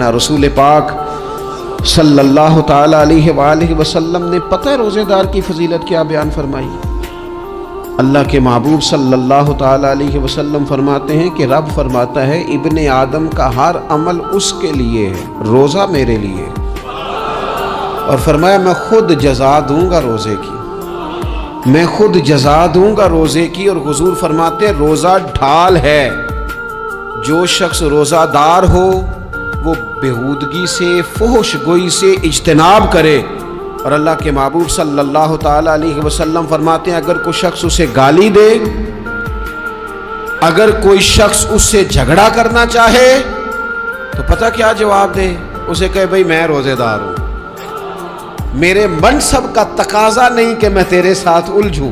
रसूल पाक सल्लल्लाहु ताला अलैहि वसल्लम ने पता है रोज़ेदार की फजीलत क्या बयान फरमाई। अल्लाह के महबूब सल्लल्लाहु ताला अलैहि वसल्लम फरमाते हैं कि रब फरमाता है इब्ने आदम का हर अमल उसके लिए है, रोज़ा मेरे लिए। और फरमाया मैं खुद जज़ा दूंगा रोज़े की, मैं खुद जज़ा दूंगा रोज़े की। और हुजूर फरमाते हैं रोज़ा ढाल है, जो शख्स रोज़ादार हो वो बेहूदगी से, फुहश गोई से इज्तनाब करे। और अल्लाह के महबूब सल्लल्लाहु ताला अलैहि वसल्लम फरमाते हैं अगर कोई शख्स उसे गाली दे, अगर कोई शख्स उससे झगड़ा करना चाहे तो पता क्या जवाब दे, उसे कहे भाई मैं रोज़ेदार हूँ, मेरे मनसब का तकाजा नहीं कि मैं तेरे साथ उलझूं।